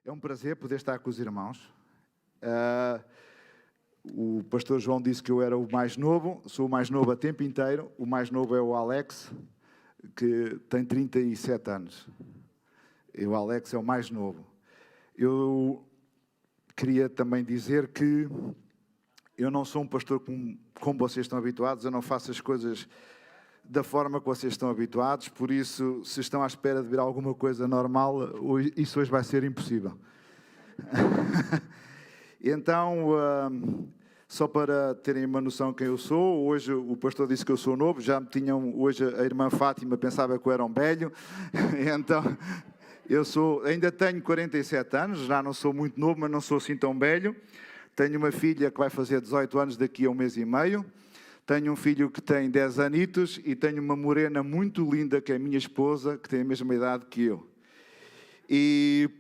É um prazer poder estar com os irmãos. O pastor João disse que eu era o mais novo, sou o mais novo a tempo inteiro. O mais novo é o Alex, que tem 37 anos. E o Alex é o mais novo. Eu queria também dizer que eu não sou um pastor como vocês estão habituados, eu não faço as coisas da forma que vocês estão habituados, por isso, se estão à espera de ver alguma coisa normal, isso hoje vai ser impossível. Então, só para terem uma noção de quem eu sou, hoje o pastor disse que eu sou novo, já me tinham, hoje a irmã Fátima pensava que eu era um velho, então ainda tenho 47 anos, já não sou muito novo, mas não sou assim tão velho. Tenho uma filha que vai fazer 18 anos daqui a um mês e meio. Tenho um filho que tem 10 anitos e tenho uma morena muito linda, que é a minha esposa, que tem a mesma idade que eu. E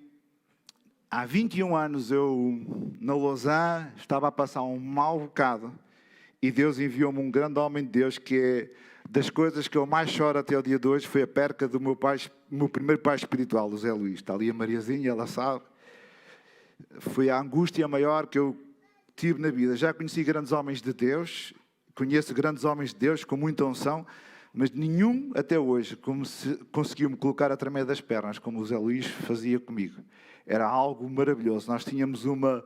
há 21 anos eu, na Lausanne, estava a passar um mau bocado e Deus enviou-me um grande homem de Deus, que é das coisas que eu mais choro até o dia de hoje, foi a perca do meu primeiro pai espiritual, o Zé Luís. Está ali a Mariazinha, ela sabe. Foi a angústia maior que eu tive na vida. Já conheci grandes homens de Deus, conheço grandes homens de Deus com muita unção, mas nenhum até hoje conseguiu me colocar a tremer das pernas, como o Zé Luís fazia comigo. Era algo maravilhoso. Nós tínhamos uma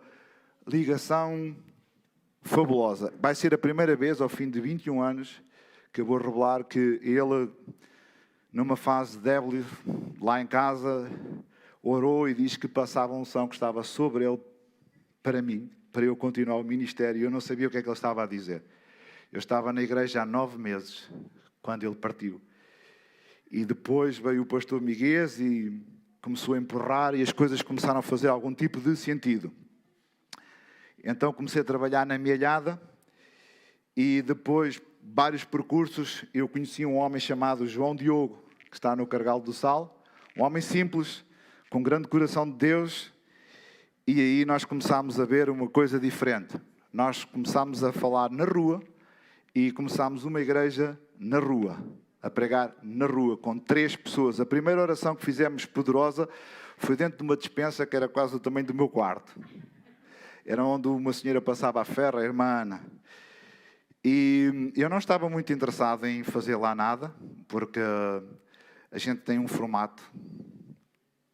ligação fabulosa. Vai ser a primeira vez, ao fim de 21 anos, que eu vou revelar que ele, numa fase débil, lá em casa, orou e disse que passava a unção que estava sobre ele para mim, para eu continuar o ministério. Eu não sabia o que é que ele estava a dizer. Eu estava na igreja há 9 meses, quando ele partiu. E depois veio o pastor Miguel e começou a empurrar e as coisas começaram a fazer algum tipo de sentido. Então comecei a trabalhar na Mielhada e depois, vários percursos, eu conheci um homem chamado João Diogo, que está no Cargal do Sal. Um homem simples, com grande coração de Deus. E aí nós começámos a ver uma coisa diferente. Nós começámos a falar na rua e começámos uma igreja na rua, a pregar na rua, com 3 pessoas. A primeira oração que fizemos poderosa foi dentro de uma despensa que era quase o tamanho do meu quarto. Era onde uma senhora passava a ferro, a irmã Ana. E eu não estava muito interessado em fazer lá nada, porque a gente tem um formato.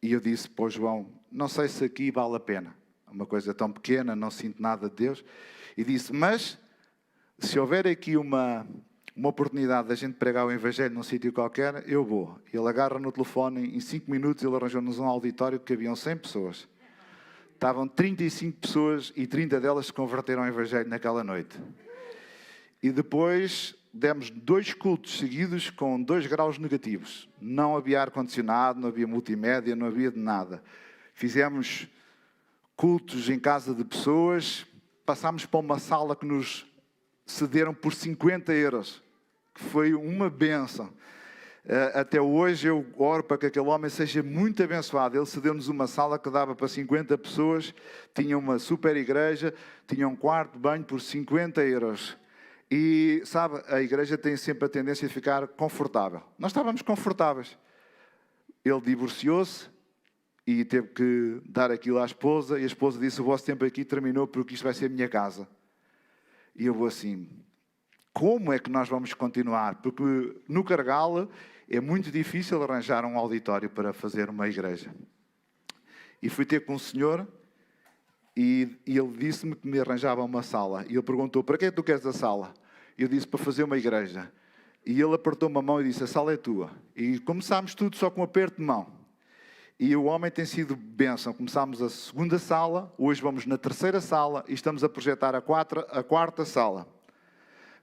E eu disse para o João, não sei se aqui vale a pena. Uma coisa tão pequena, não sinto nada de Deus. E disse, mas se houver aqui uma oportunidade da gente pregar o Evangelho num sítio qualquer, eu vou. Ele agarra no telefone, em 5 minutos ele arranjou-nos um auditório que haviam 100 pessoas. Estavam 35 pessoas e 30 delas se converteram ao Evangelho naquela noite. E depois demos 2 cultos seguidos com 2 graus negativos. Não havia ar-condicionado, não havia multimédia, não havia de nada. Fizemos cultos em casa de pessoas, passámos para uma sala que nos cederam por 50 euros, que foi uma bênção. Até hoje eu oro para que aquele homem seja muito abençoado. Ele cedeu-nos uma sala que dava para 50 pessoas, tinha uma super igreja, tinha um quarto de banho por 50 euros. E, sabe, a igreja tem sempre a tendência de ficar confortável. Nós estávamos confortáveis. Ele divorciou-se e teve que dar aquilo à esposa, e a esposa disse, o vosso tempo aqui terminou porque isto vai ser a minha casa. E eu vou assim, como é que nós vamos continuar? Porque no Cargal é muito difícil arranjar um auditório para fazer uma igreja. E fui ter com um senhor e ele disse-me que me arranjava uma sala. E ele perguntou, para que é que tu queres a sala? Eu disse, para fazer uma igreja. E ele apertou-me a mão e disse, a sala é tua. E começámos tudo só com um aperto de mão. E o homem tem sido bênção. Começámos a 2ª sala, hoje vamos na 3ª sala e estamos a projetar a 4ª sala.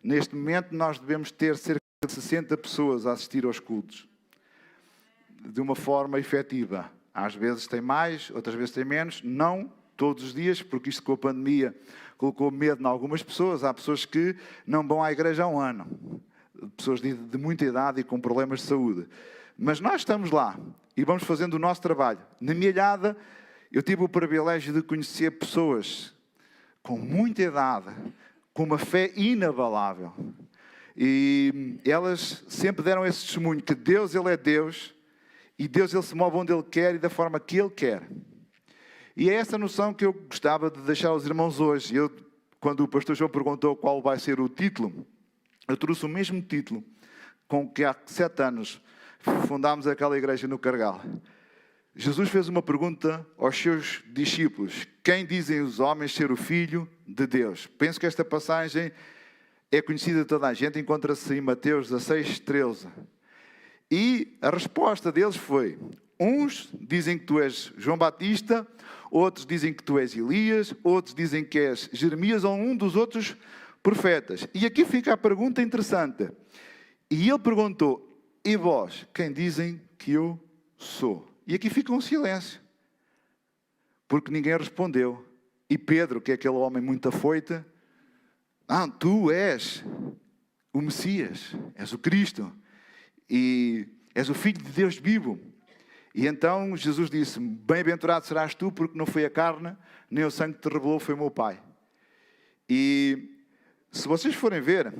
Neste momento nós devemos ter cerca de 60 pessoas a assistir aos cultos. De uma forma efetiva. Às vezes tem mais, outras vezes tem menos. Não todos os dias, porque isto com a pandemia colocou medo em algumas pessoas. Há pessoas que não vão à igreja há um ano. Pessoas de muita idade e com problemas de saúde. Mas nós estamos lá e vamos fazendo o nosso trabalho. Na Mielhada, eu tive o privilégio de conhecer pessoas com muita idade, com uma fé inabalável. E elas sempre deram esse testemunho que Deus, Ele é Deus, e Deus, Ele se move onde Ele quer e da forma que Ele quer. E é essa noção que eu gostava de deixar aos irmãos hoje. Quando o pastor João perguntou qual vai ser o título, eu trouxe o mesmo título com que há 7 anos fundámos aquela igreja no Cargal. Jesus fez uma pergunta aos seus discípulos: quem dizem os homens ser o Filho de Deus? Penso que esta passagem é conhecida de toda a gente, encontra-se em Mateus 16:13. E a resposta deles foi: uns dizem que tu és João Batista, outros dizem que tu és Elias, outros dizem que és Jeremias ou um dos outros profetas. E aqui fica a pergunta interessante. E ele perguntou: e vós, quem dizem que eu sou? E aqui fica um silêncio, porque ninguém respondeu. E Pedro, que é aquele homem muito afoito: tu és o Messias, és o Cristo, e és o Filho de Deus vivo. E então Jesus disse: bem-aventurado serás tu, porque não foi a carne, nem o sangue que te revelou, foi o meu Pai. E se vocês forem ver,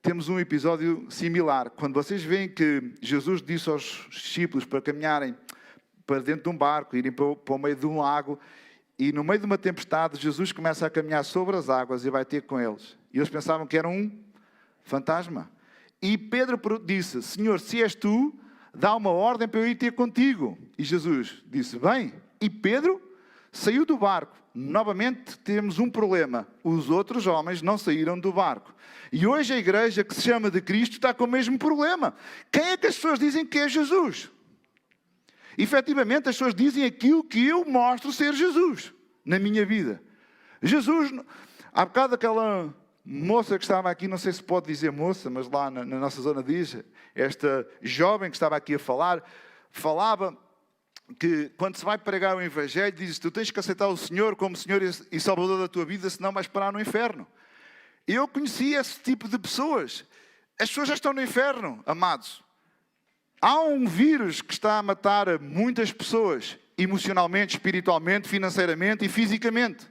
temos um episódio similar. Quando vocês veem que Jesus disse aos discípulos para caminharem para dentro de um barco, irem para o meio de um lago, e no meio de uma tempestade, Jesus começa a caminhar sobre as águas e vai ter com eles. E eles pensavam que era um fantasma. E Pedro disse: Senhor, se és tu, dá uma ordem para eu ir ter contigo. E Jesus disse: bem. E Pedro saiu do barco. Novamente temos um problema: os outros homens não saíram do barco. E hoje a igreja que se chama de Cristo está com o mesmo problema. Quem é que as pessoas dizem que é Jesus? Efetivamente, as pessoas dizem aquilo que eu mostro ser Jesus na minha vida. Jesus, há bocado aquela moça que estava aqui, não sei se pode dizer moça, mas lá na nossa zona diz, esta jovem que estava aqui a falar, falava que quando se vai pregar o Evangelho, diz: tu tens que aceitar o Senhor como Senhor e Salvador da tua vida, senão vais parar no inferno. Eu conheci esse tipo de pessoas. As pessoas já estão no inferno, amados. Há um vírus que está a matar muitas pessoas, emocionalmente, espiritualmente, financeiramente e fisicamente.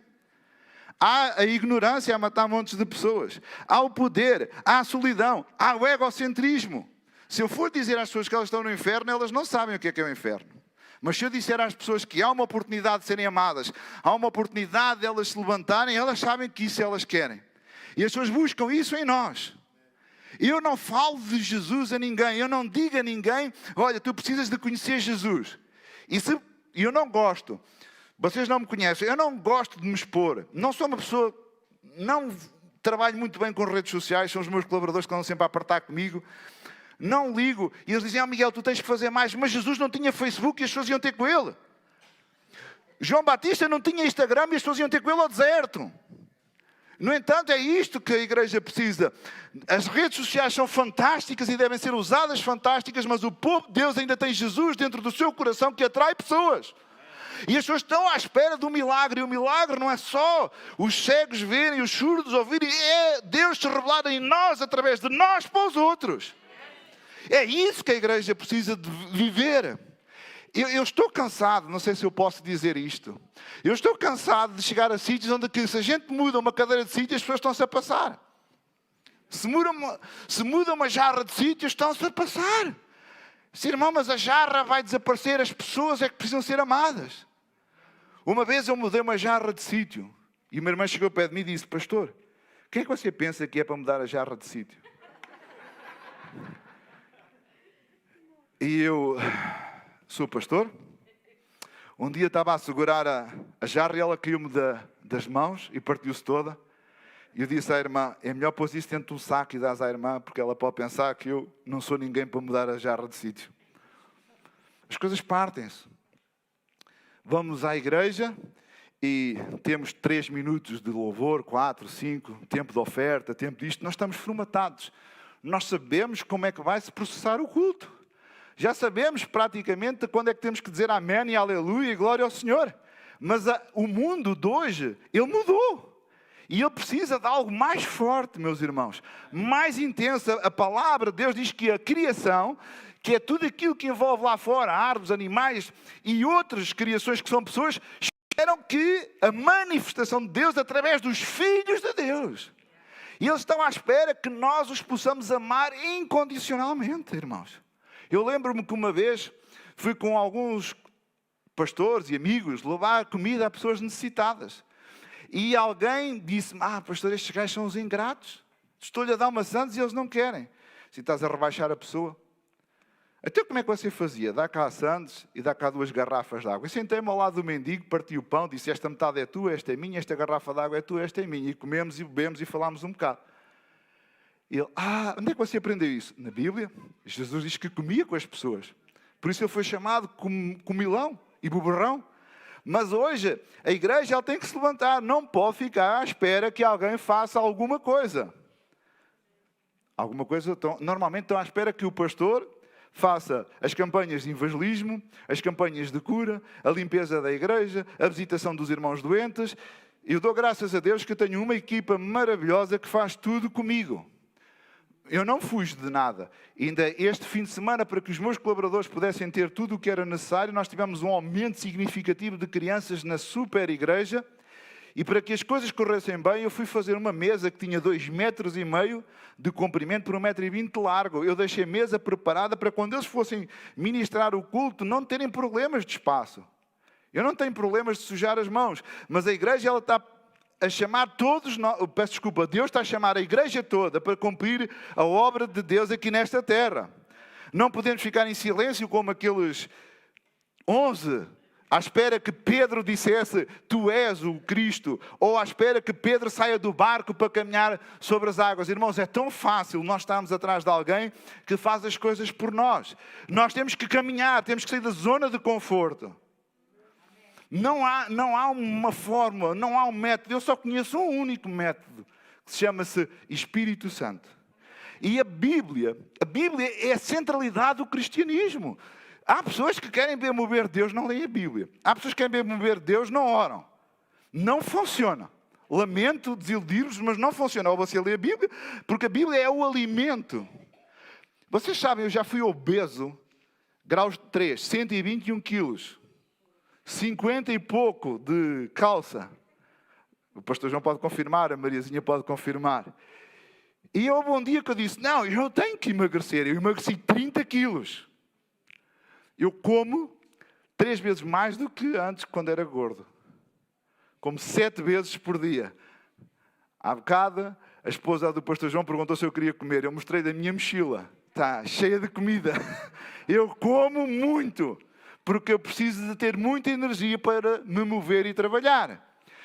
Há a ignorância a matar montes de pessoas. Há o poder, há a solidão, há o egocentrismo. Se eu for dizer às pessoas que elas estão no inferno, elas não sabem o que é o inferno. Mas se eu disser às pessoas que há uma oportunidade de serem amadas, há uma oportunidade de elas se levantarem, elas sabem que isso elas querem. E as pessoas buscam isso em nós. Eu não falo de Jesus a ninguém, eu não digo a ninguém: olha, tu precisas de conhecer Jesus. E se eu não gosto, vocês não me conhecem, eu não gosto de me expor. Não sou uma pessoa, não trabalho muito bem com redes sociais, são os meus colaboradores que estão sempre a apertar comigo. Não ligo. E eles dizem: Miguel, tu tens que fazer mais. Mas Jesus não tinha Facebook e as pessoas iam ter com ele. João Batista não tinha Instagram e as pessoas iam ter com ele ao deserto. No entanto, é isto que a igreja precisa. As redes sociais são fantásticas e devem ser usadas fantásticas, mas o povo de Deus ainda tem Jesus dentro do seu coração que atrai pessoas. E as pessoas estão à espera do milagre. E o milagre não é só os cegos verem, os surdos ouvirem. É Deus se revelar em nós, através de nós para os outros. É isso que a igreja precisa de viver. Eu estou cansado, não sei se eu posso dizer isto. Eu estou cansado de chegar a sítios onde se a gente muda uma cadeira de sítio, as pessoas estão-se a passar. Se muda uma jarra de sítio, estão-se a passar. Se, irmão, mas a jarra vai desaparecer, as pessoas é que precisam ser amadas. Uma vez eu mudei uma jarra de sítio e uma irmã chegou ao pé de mim e disse: pastor, o que é que você pensa que é para mudar a jarra de sítio? E eu sou pastor. Um dia estava a segurar a jarra e ela caiu-me das mãos e partiu-se toda. E eu disse à irmã: é melhor pôr isso dentro de um saco e dar à irmã, porque ela pode pensar que eu não sou ninguém para mudar a jarra de sítio. As coisas partem-se. Vamos à igreja e temos 3 minutos de louvor, 4, 5, tempo de oferta, tempo disto. Nós estamos formatados. Nós sabemos como é que vai se processar o culto. Já sabemos praticamente quando é que temos que dizer amém e aleluia e glória ao Senhor. Mas o mundo de hoje, ele mudou. E ele precisa de algo mais forte, meus irmãos. Mais intenso. A palavra de Deus diz que a criação, que é tudo aquilo que envolve lá fora, árvores, animais e outras criações que são pessoas, esperam que a manifestação de Deus através dos filhos de Deus. E eles estão à espera que nós os possamos amar incondicionalmente, irmãos. Eu lembro-me que uma vez fui com alguns pastores e amigos, levar comida a pessoas necessitadas. E alguém disse-me, pastor, estes gajos são os ingratos. Estou-lhe a dar uma sandes e eles não querem. Se estás a rebaixar a pessoa. Então como é que você fazia? Dá cá a sandes e dá cá 2 garrafas de água. Eu sentei-me ao lado do mendigo, parti o pão, disse, esta metade é tua, esta é minha, esta garrafa de água é tua, esta é minha. E comemos e bebemos e falámos um bocado. E ele, onde é que você aprendeu isso? Na Bíblia. Jesus diz que comia com as pessoas. Por isso ele foi chamado comilão e boberrão. Mas hoje a igreja ela tem que se levantar. Não pode ficar à espera que alguém faça alguma coisa. Alguma coisa, normalmente estão à espera que o pastor faça as campanhas de evangelismo, as campanhas de cura, a limpeza da igreja, a visitação dos irmãos doentes. Eu dou graças a Deus que eu tenho uma equipa maravilhosa que faz tudo comigo. Eu não fujo de nada. Ainda este fim de semana, para que os meus colaboradores pudessem ter tudo o que era necessário, nós tivemos um aumento significativo de crianças na super igreja. E para que as coisas corressem bem, eu fui fazer uma mesa que tinha 2,5 metros de comprimento por 1,20 m de largo. Eu deixei a mesa preparada para quando eles fossem ministrar o culto, não terem problemas de espaço. Eu não tenho problemas de sujar as mãos, mas a igreja ela está a chamar todos nós, Deus está a chamar a igreja toda para cumprir a obra de Deus aqui nesta terra. Não podemos ficar em silêncio como aqueles 11 à espera que Pedro dissesse, tu és o Cristo, ou à espera que Pedro saia do barco para caminhar sobre as águas. Irmãos, é tão fácil nós estarmos atrás de alguém que faz as coisas por nós. Nós temos que caminhar, temos que sair da zona de conforto. Não há uma fórmula, não há um método. Eu só conheço um único método, que se chama-se Espírito Santo. E a Bíblia é a centralidade do cristianismo. Há pessoas que querem ver mover Deus, não leem a Bíblia. Há pessoas que querem ver mover Deus, não oram. Não funciona. Lamento desiludir-vos, mas não funciona. Ou você lê a Bíblia, porque a Bíblia é o alimento. Vocês sabem, eu já fui obeso, graus 3, 121 quilos. 50 e pouco de calça. O pastor João pode confirmar, a Mariazinha pode confirmar. E houve um dia que eu disse, não, eu tenho que emagrecer. Eu emagreci 30 quilos. Eu como 3 vezes mais do que antes, quando era gordo. Como 7 vezes por dia. Há bocado, a esposa do pastor João perguntou se eu queria comer. Eu mostrei da minha mochila. Está cheia de comida. Eu como muito. Porque eu preciso de ter muita energia para me mover e trabalhar.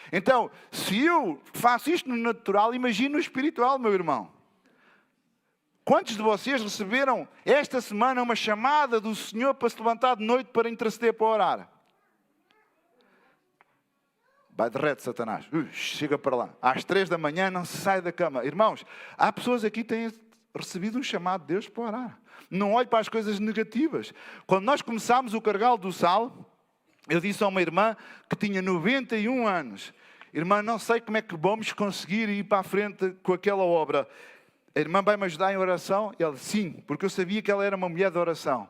Então, se eu faço isto no natural, imagine no espiritual, meu irmão. Quantos de vocês receberam esta semana uma chamada do Senhor para se levantar de noite para interceder, para orar? Vai de reto, Satanás. Chega para lá. Às 3 da manhã não se sai da cama. Irmãos, há pessoas aqui que têm recebido um chamado de Deus para orar. Não olhe para as coisas negativas. Quando nós começámos o Cargal do Sal, eu disse a uma irmã que tinha 91 anos. Irmã, não sei como é que vamos conseguir ir para a frente com aquela obra. A irmã vai me ajudar em oração? E ela disse, sim, porque eu sabia que ela era uma mulher de oração.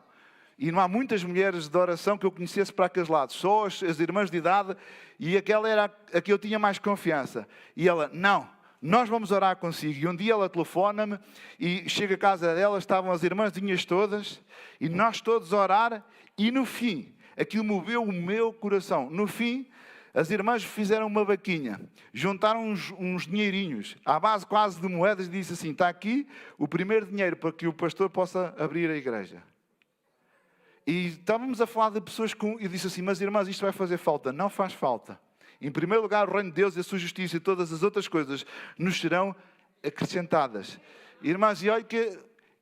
E não há muitas mulheres de oração que eu conhecesse para aqueles lados. Só as irmãs de idade, e aquela era a que eu tinha mais confiança. E ela, não, nós vamos orar consigo. E um dia ela telefona-me, e chega à casa dela, estavam as irmãzinhas todas, e nós todos a orar, e no fim, aquilo moveu o meu coração. No fim, as irmãs fizeram uma vaquinha, juntaram uns dinheirinhos, à base quase de moedas, e disse assim, está aqui o primeiro dinheiro para que o pastor possa abrir a igreja. E estávamos a falar de pessoas com... Eu disse assim, mas irmãs, isto vai fazer falta. Não faz falta. Em primeiro lugar, o reino de Deus e a sua justiça e todas as outras coisas nos serão acrescentadas. Irmãs, e olha que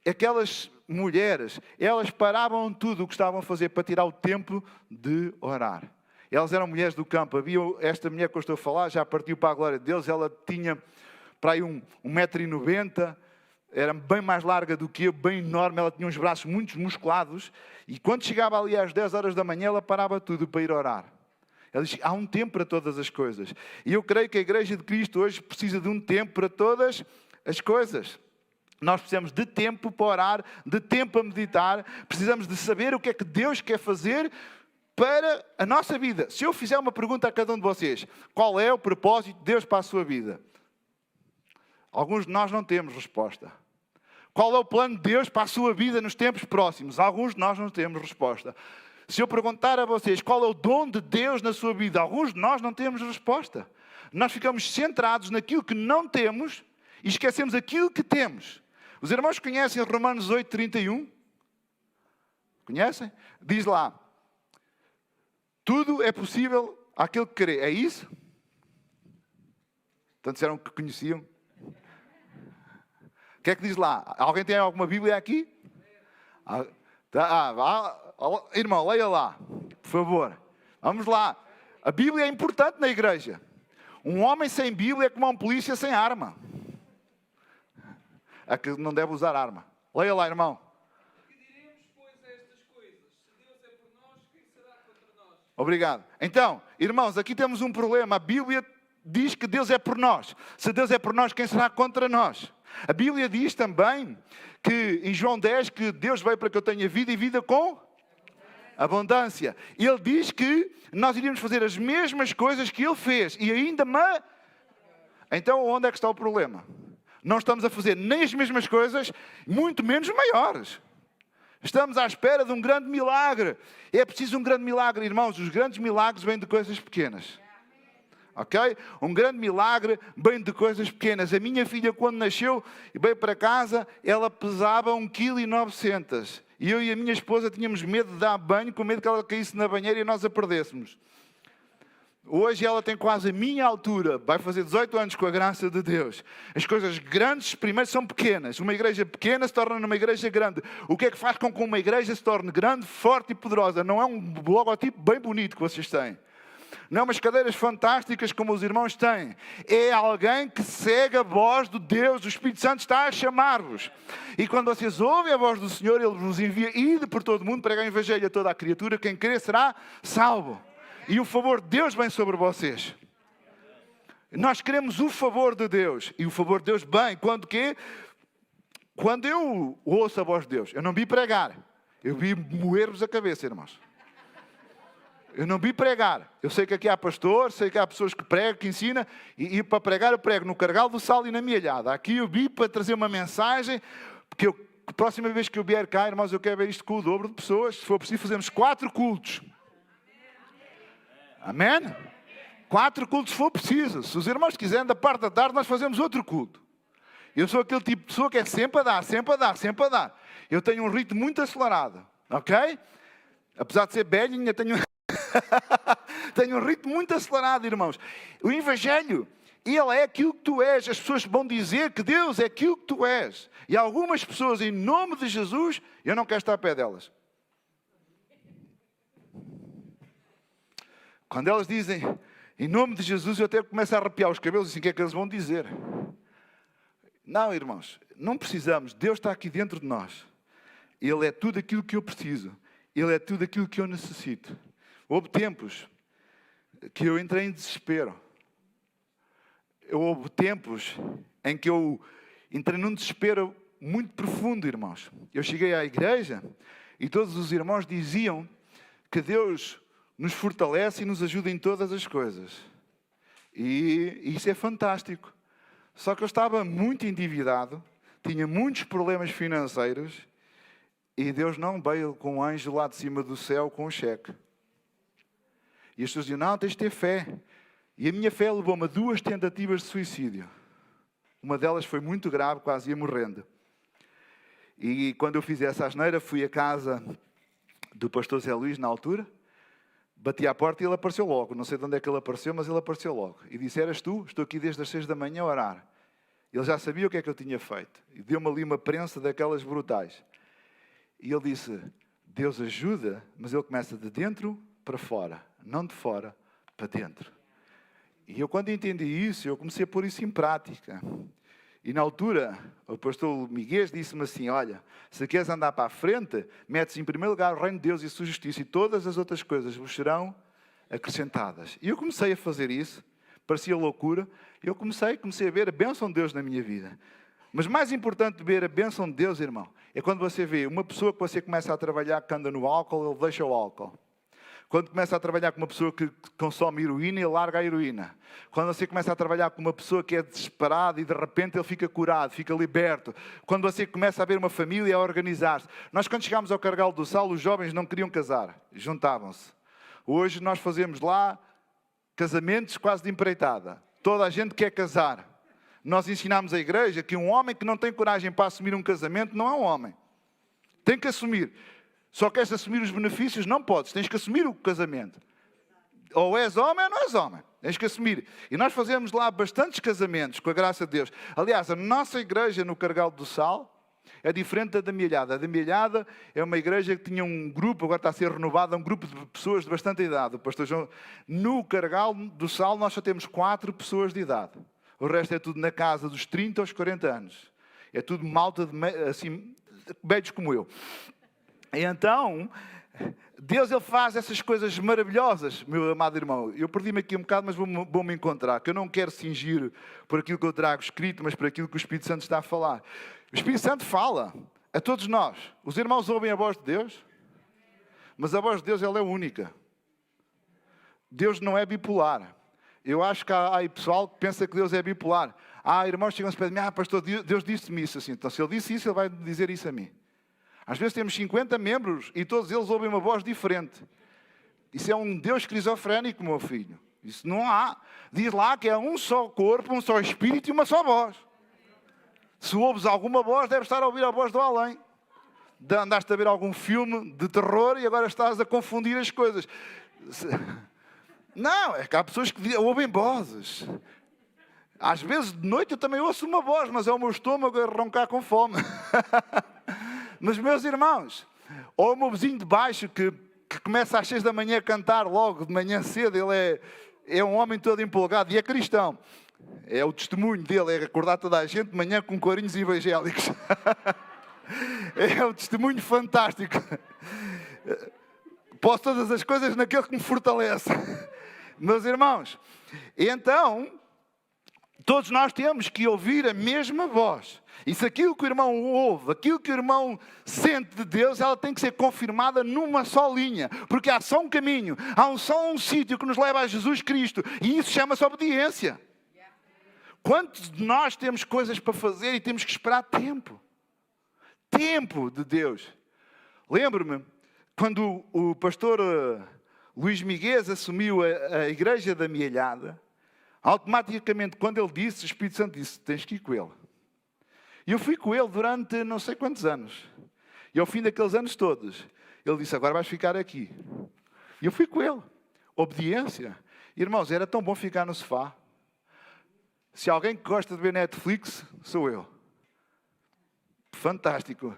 aquelas mulheres, elas paravam tudo o que estavam a fazer para tirar o tempo de orar. Elas eram mulheres do campo. Havia esta mulher que eu estou a falar, já partiu para a glória de Deus. Ela tinha para aí 1,90 m, era bem mais larga do que eu, bem enorme. Ela tinha uns braços muito musculados. E quando chegava ali às 10 horas da manhã, ela parava tudo para ir orar. Ela diz, há um tempo para todas as coisas. E eu creio que a Igreja de Cristo hoje precisa de um tempo para todas as coisas. Nós precisamos de tempo para orar, de tempo para meditar. Precisamos de saber o que é que Deus quer fazer para a nossa vida. Se eu fizer uma pergunta a cada um de vocês, qual é o propósito de Deus para a sua vida? Alguns de nós não temos resposta. Qual é o plano de Deus para a sua vida nos tempos próximos? Alguns de nós não temos resposta. Se eu perguntar a vocês qual é o dom de Deus na sua vida, alguns de nós não temos resposta. Nós ficamos centrados naquilo que não temos e esquecemos aquilo que temos. Os irmãos conhecem Romanos 8:31? Conhecem? Diz lá, tudo é possível àquele que crê. É isso? Então disseram que conheciam. O que é que diz lá? Alguém tem alguma Bíblia aqui? Irmão, leia lá, por favor. Vamos lá. A Bíblia é importante na igreja. Um homem sem Bíblia é como um polícia sem arma. É que não deve usar arma. Leia lá, irmão. Que diremos, pois, a estas coisas? Se Deus é por nós, quem será contra nós? Obrigado. Então, irmãos, aqui temos um problema. A Bíblia diz que Deus é por nós. Se Deus é por nós, quem será contra nós? A Bíblia diz também que, em João 10, que Deus veio para que eu tenha vida e vida com abundância. Ele diz que nós iríamos fazer as mesmas coisas que Ele fez e ainda mais. Então, onde é que está o problema? Não estamos a fazer nem as mesmas coisas, muito menos maiores. Estamos à espera de um grande milagre. É preciso um grande milagre, irmãos. Os grandes milagres vêm de coisas pequenas. Ok? Um grande milagre vem de coisas pequenas. A minha filha, quando nasceu e veio para casa, ela pesava 1,9 kg. E eu e a minha esposa tínhamos medo de dar banho, com medo que ela caísse na banheira e nós a perdêssemos. Hoje ela tem quase a minha altura, vai fazer 18 anos com a graça de Deus. As coisas grandes primeiro são pequenas. Uma igreja pequena se torna numa igreja grande. O que é que faz com que uma igreja se torne grande, forte e poderosa? Não é um logotipo bem bonito que vocês têm. Não é umas cadeiras fantásticas como os irmãos têm. É alguém que segue a voz de Deus. O Espírito Santo está a chamar-vos. E quando vocês ouvem a voz do Senhor, Ele vos envia ide por todo o mundo, pregar o Evangelho a toda a criatura. Quem crer será salvo. E o favor de Deus vem sobre vocês. Nós queremos o favor de Deus. E o favor de Deus vem quando quê? Quando eu ouço a voz de Deus. Eu não vi pregar. Eu vi moer-vos a cabeça, irmãos. Eu não vi pregar. Eu sei que aqui há pastor, sei que há pessoas que pregam, que ensinam. E para pregar eu prego no Cargal do Sal e na Mielhada. Aqui eu vi para trazer uma mensagem. Porque a próxima vez que eu vier cá, irmãos, eu quero ver isto com o dobro de pessoas. Se for preciso, fazemos 4 cultos. Amém? 4 cultos se for preciso. Se os irmãos quiserem, da parte da tarde, nós fazemos outro culto. Eu sou aquele tipo de pessoa que é sempre a dar, sempre a dar, sempre a dar. Eu tenho um ritmo muito acelerado. Ok? Apesar de ser velho, ainda tenho... tenho um ritmo muito acelerado, irmãos. O Evangelho, ele é aquilo que tu és. As pessoas vão dizer que Deus é aquilo que tu és. E algumas pessoas, em nome de Jesus, eu não quero estar a pé delas. Quando elas dizem, em nome de Jesus, eu até começo a arrepiar os cabelos e assim, o que é que eles vão dizer? Não, irmãos, não precisamos. Deus está aqui dentro de nós. Ele é tudo aquilo que eu preciso. Ele é tudo aquilo que eu necessito. Houve tempos que eu entrei em desespero. Houve tempos em que eu entrei num desespero muito profundo, irmãos. Eu cheguei à igreja e todos os irmãos diziam que Deus nos fortalece e nos ajuda em todas as coisas. E isso é fantástico. Só que eu estava muito endividado, tinha muitos problemas financeiros e Deus não veio com um anjo lá de cima do céu com um cheque. E as pessoas diziam, não, tens de ter fé. E a minha fé levou-me a 2 tentativas de suicídio. Uma delas foi muito grave, quase ia morrendo. E quando eu fiz essa asneira, fui à casa do pastor Zé Luís, na altura, bati à porta e ele apareceu logo. Não sei de onde é que ele apareceu, mas ele apareceu logo. E disse, eras tu? Estou aqui desde as 6 da manhã a orar. Ele já sabia o que é que eu tinha feito. E deu-me ali uma prensa daquelas brutais. E ele disse, Deus ajuda, mas ele começa de dentro para fora, não de fora para dentro. E eu, quando entendi isso, eu comecei a pôr isso em prática. E na altura, o pastor Miguel disse-me assim, olha, se queres andar para a frente, metes em primeiro lugar o reino de Deus e a sua justiça, e todas as outras coisas vos serão acrescentadas. E eu comecei a fazer isso, parecia loucura, e eu comecei a ver a bênção de Deus na minha vida. Mas mais importante de ver a bênção de Deus, irmão, é quando você vê uma pessoa que você começa a trabalhar que anda no álcool, ele deixa o álcool. Quando começa a trabalhar com uma pessoa que consome heroína, ele larga a heroína. Quando você começa a trabalhar com uma pessoa que é desesperada e de repente ele fica curado, fica liberto. Quando você começa a ver uma família a organizar-se. Nós, quando chegámos ao Carregal do Sal, os jovens não queriam casar, juntavam-se. Hoje nós fazemos lá casamentos quase de empreitada. Toda a gente quer casar. Nós ensinámos à igreja que um homem que não tem coragem para assumir um casamento não é um homem. Tem que assumir. Só queres assumir os benefícios? Não podes. Tens que assumir o casamento. Ou és homem ou não és homem. Tens que assumir. E nós fazemos lá bastantes casamentos, com a graça de Deus. Aliás, a nossa igreja no Carregal do Sal é diferente da Milhada. A da Milhada é uma igreja que tinha um grupo, agora está a ser renovada, um grupo de pessoas de bastante idade. O pastor João... No Carregal do Sal nós só temos 4 pessoas de idade. O resto é tudo na casa dos 30 aos 40 anos. É tudo malta, assim, velhos como eu. E então, Deus ele faz essas coisas maravilhosas, meu amado irmão. Eu perdi-me aqui um bocado, mas vou-me encontrar. Que eu não quero cingir por aquilo que eu trago escrito, mas por aquilo que o Espírito Santo está a falar. O Espírito Santo fala a todos nós. Os irmãos ouvem a voz de Deus, mas a voz de Deus ela é única. Deus não é bipolar. Eu acho que há aí pessoal que pensa que Deus é bipolar. Irmãos chegam-se para mim, pastor, Deus disse-me isso assim. Então se ele disse isso, ele vai dizer isso a mim. Às vezes temos 50 membros e todos eles ouvem uma voz diferente. Isso é um Deus esquizofrénico, meu filho. Isso não há. Diz lá que é um só corpo, um só espírito e uma só voz. Se ouves alguma voz, deves estar a ouvir a voz do além. Andaste a ver algum filme de terror e agora estás a confundir as coisas. Não, é que há pessoas que ouvem vozes. Às vezes de noite eu também ouço uma voz, mas é o meu estômago a roncar com fome. Mas, meus irmãos, ou o meu vizinho de baixo que começa às 6 da manhã a cantar logo de manhã cedo, ele é um homem todo empolgado e é cristão. É o testemunho dele, é acordar toda a gente de manhã com corinhos evangélicos. É um testemunho fantástico. Posso todas as coisas naquele que me fortalece. Meus irmãos, então, todos nós temos que ouvir a mesma voz. E se aquilo que o irmão ouve, aquilo que o irmão sente de Deus, ela tem que ser confirmada numa só linha. Porque há só um caminho, há só um sítio que nos leva a Jesus Cristo. E isso chama-se obediência. Quantos de nós temos coisas para fazer e temos que esperar tempo? Tempo de Deus. Lembro-me, quando o pastor Luís Miguel assumiu a igreja da Mielhada, automaticamente, quando ele disse, o Espírito Santo disse, tens que ir com ele. E eu fui com ele durante não sei quantos anos. E ao fim daqueles anos todos, ele disse, agora vais ficar aqui. E eu fui com ele. Obediência. Irmãos, era tão bom ficar no sofá. Se alguém que gosta de ver Netflix, sou eu. Fantástico.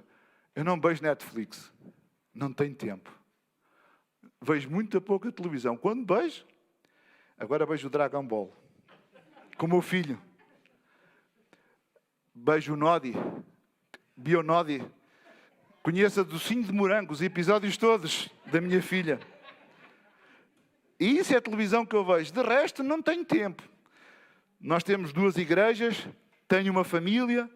Eu não vejo Netflix. Não tenho tempo. Vejo muito pouca televisão. Quando vejo, agora vejo o Dragon Ball. Com o meu filho. Vejo o Nodi. Bionodi. Conheço a Docinho de Morango, os episódios todos da minha filha. E isso é a televisão que eu vejo. De resto, não tenho tempo. Nós temos 2 igrejas, tenho uma família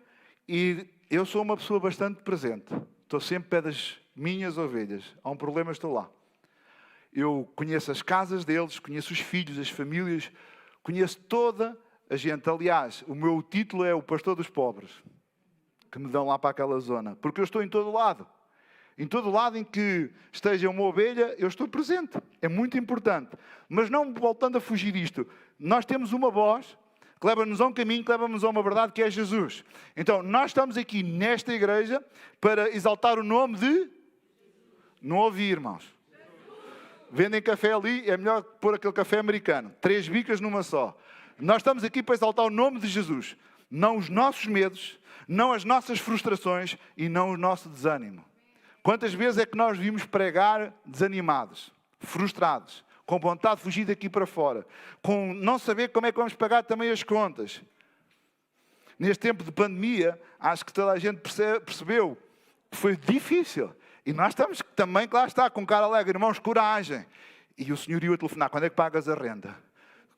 e eu sou uma pessoa bastante presente. Estou sempre pé das minhas ovelhas. Há um problema, estou lá. Eu conheço as casas deles, conheço os filhos, as famílias, conheço toda a gente. Aliás, o meu título é o pastor dos pobres, que me dão lá para aquela zona. Porque eu estou em todo lado. Em todo lado em que esteja uma ovelha, eu estou presente. É muito importante. Mas não voltando a fugir disto. Nós temos uma voz que leva-nos a um caminho, que leva-nos a uma verdade, que é Jesus. Então, nós estamos aqui nesta igreja para exaltar o nome de... Não ouvi, irmãos. Vendem café ali, é melhor pôr aquele café americano. 3 bicas numa só. Nós estamos aqui para exaltar o nome de Jesus. Não os nossos medos, não as nossas frustrações e não o nosso desânimo. Quantas vezes é que nós vimos pregar desanimados, frustrados, com vontade de fugir daqui para fora, com não saber como é que vamos pagar também as contas. Neste tempo de pandemia, acho que toda a gente percebeu que foi difícil. E nós estamos também, que lá está, com cara alegre, irmãos, coragem. E o senhor ia a telefonar, quando é que pagas a renda?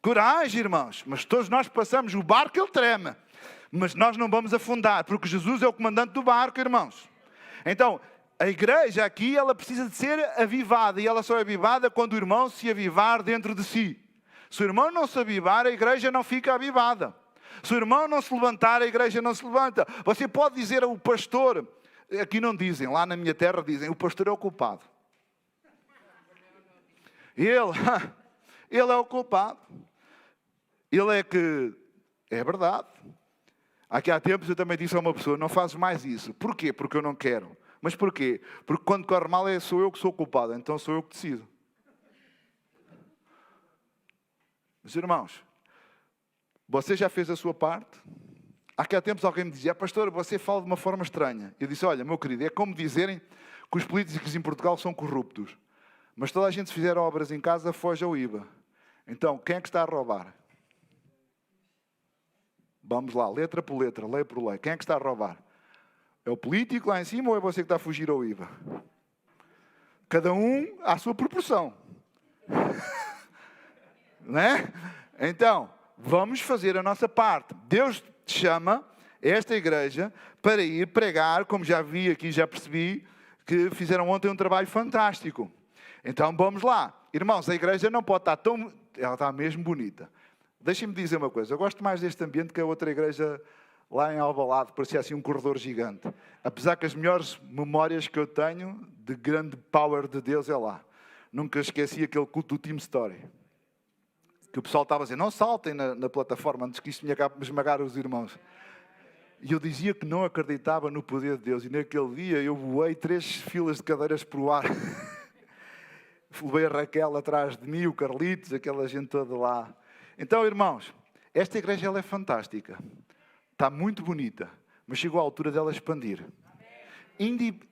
Coragem, irmãos, mas todos nós passamos, o barco ele treme. Mas nós não vamos afundar, porque Jesus é o comandante do barco, irmãos. Então, A igreja aqui, ela precisa de ser avivada. E ela só é avivada quando o irmão se avivar dentro de si. Se o irmão não se avivar, a igreja não fica avivada. Se o irmão não se levantar, a igreja não se levanta. Você pode dizer ao pastor, aqui não dizem, lá na minha terra dizem, o pastor é o culpado. Ele é o culpado. Ele é que... É verdade. Aqui há tempos eu também disse a uma pessoa, não fazes mais isso. Porquê? Porque eu não quero. Mas porquê? Porque quando corre mal sou eu que sou o culpado, então sou eu que decido. Meus irmãos, você já fez a sua parte? Aqui há tempos alguém me dizia, pastor, você fala de uma forma estranha. Eu disse, olha, meu querido, é como dizerem que os políticos em Portugal são corruptos. Mas toda a gente, se fizer obras em casa, foge ao IVA. Então, quem é que está a roubar? Vamos lá, letra por letra, lei por lei. Quem é que está a roubar? É o político lá em cima ou é você que está a fugir ao IVA? Cada um à sua proporção. Não é? Então, vamos fazer a nossa parte. Deus chama esta igreja para ir pregar, como já vi aqui, já percebi, que fizeram ontem um trabalho fantástico. Então, vamos lá. Irmãos, a igreja não pode estar tão... Ela está mesmo bonita. Deixem-me dizer uma coisa. Eu gosto mais deste ambiente que a outra igreja lá em Alvalade. Parecia assim um corredor gigante. Apesar que as melhores memórias que eu tenho de grande power de Deus é lá. Nunca esqueci aquele culto do Team Story. Que o pessoal estava a dizer, não saltem na plataforma antes que isto me acabe de esmagar os irmãos. E eu dizia que não acreditava no poder de Deus. E naquele dia eu voei 3 filas de cadeiras para o ar. Levei a Raquel atrás de mim, o Carlitos, aquela gente toda lá. Então, irmãos, esta igreja ela é fantástica. Está muito bonita. Mas chegou a altura dela expandir.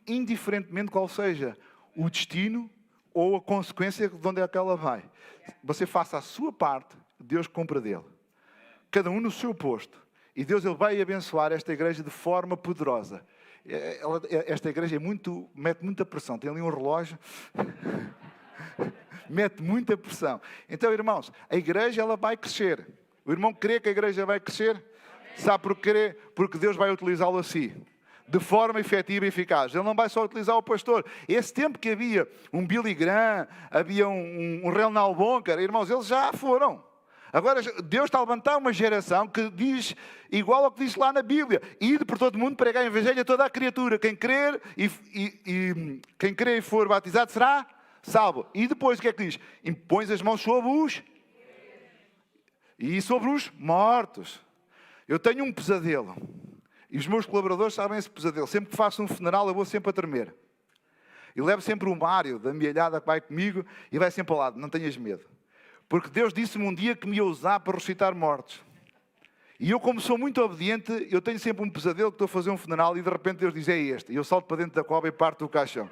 Indiferentemente qual seja o destino ou a consequência de onde é que ela vai. Você faça a sua parte, Deus compra dele. Cada um no seu posto. E Deus ele vai abençoar esta igreja de forma poderosa. Esta igreja mete muita pressão. Tem ali um relógio... Mete muita pressão. Então, irmãos, a igreja ela vai crescer. O irmão crê que a igreja vai crescer? Sabe porquê? Porque Deus vai utilizá-lo assim. De forma efetiva e eficaz. Ele não vai só utilizar o pastor. Esse tempo que havia um Billy Graham, havia um Reinhard Bonker, irmãos, eles já foram. Agora, Deus está a levantar uma geração que diz, igual ao que diz lá na Bíblia, ide por todo o mundo pregar o evangelho a toda a criatura. Quem crer quem crer e for batizado será salvo. E depois o que é que diz? Impões as mãos sobre os... E sobre os mortos. Eu tenho um pesadelo. E os meus colaboradores sabem esse pesadelo. Sempre que faço um funeral eu vou sempre a tremer. E levo sempre o Mário da milhada que vai comigo e vai sempre ao lado. Não tenhas medo. Porque Deus disse-me um dia que me ia usar para ressuscitar mortos. E eu, como sou muito obediente, eu tenho sempre um pesadelo que estou a fazer um funeral e de repente Deus diz, é este. E eu salto para dentro da cova e parto o caixão.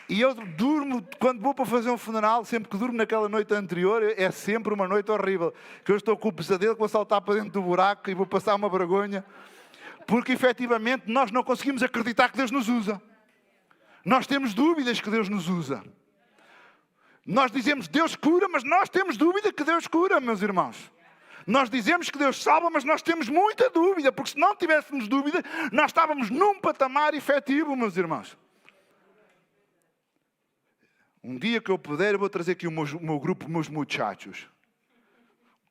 E eu durmo, quando vou para fazer um funeral, sempre que durmo naquela noite anterior, é sempre uma noite horrível. Que eu estou com o pesadelo que vou saltar para dentro do buraco e vou passar uma vergonha. Porque, efetivamente, nós não conseguimos acreditar que Deus nos usa. Nós temos dúvidas que Deus nos usa. Nós dizemos Deus cura, mas nós temos dúvida que Deus cura, meus irmãos. Nós dizemos que Deus salva, mas nós temos muita dúvida. Porque se não tivéssemos dúvida, nós estávamos num patamar efetivo, meus irmãos. Um dia que eu puder, eu vou trazer aqui o meu grupo, meus muchachos.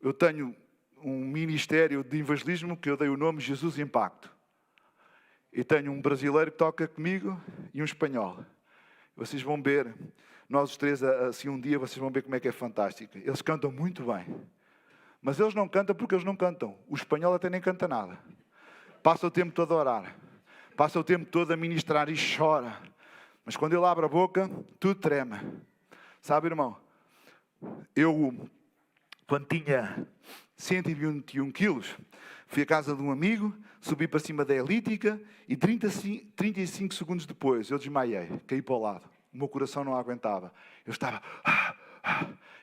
Eu tenho um ministério de evangelismo que eu dei o nome Jesus Impacto. E tenho um brasileiro que toca comigo e um espanhol. Vocês vão ver, nós os três, assim um dia, vocês vão ver como é que é fantástico. Eles cantam muito bem. Mas eles não cantam porque eles não cantam. O espanhol até nem canta nada. Passa o tempo todo a orar. Passa o tempo todo a ministrar e chora. Mas quando ele abre a boca, tudo treme. Sabe, irmão? Eu, quando tinha 121 quilos, fui à casa de um amigo, subi para cima da elíptica e 35 segundos depois eu desmaiei, caí para o lado. O meu coração não aguentava. Eu estava...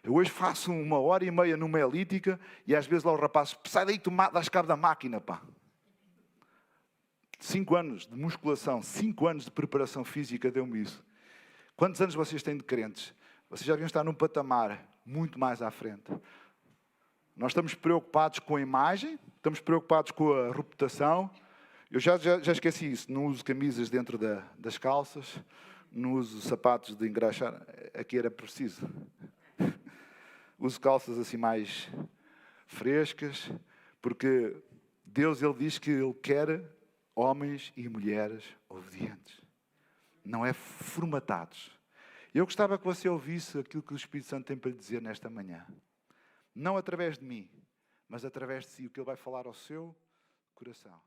Eu hoje faço 1h30 numa elíptica e às vezes lá o rapaz, sai daí, tu dás cabo da máquina, pá. 5 anos de musculação, 5 anos de preparação física deu-me isso. Quantos anos vocês têm de crentes? Vocês já deviam estar num patamar muito mais à frente. Nós estamos preocupados com a imagem, estamos preocupados com a reputação Eu já esqueci isso. Não uso camisas dentro das calças, não uso sapatos de engraxar. Aqui era preciso. Uso calças assim mais frescas, porque Deus, Ele diz que Ele quer homens e mulheres obedientes. Não é formatados. Eu gostava que você ouvisse aquilo que o Espírito Santo tem para lhe dizer nesta manhã. Não através de mim, mas através de si, o que Ele vai falar ao seu coração.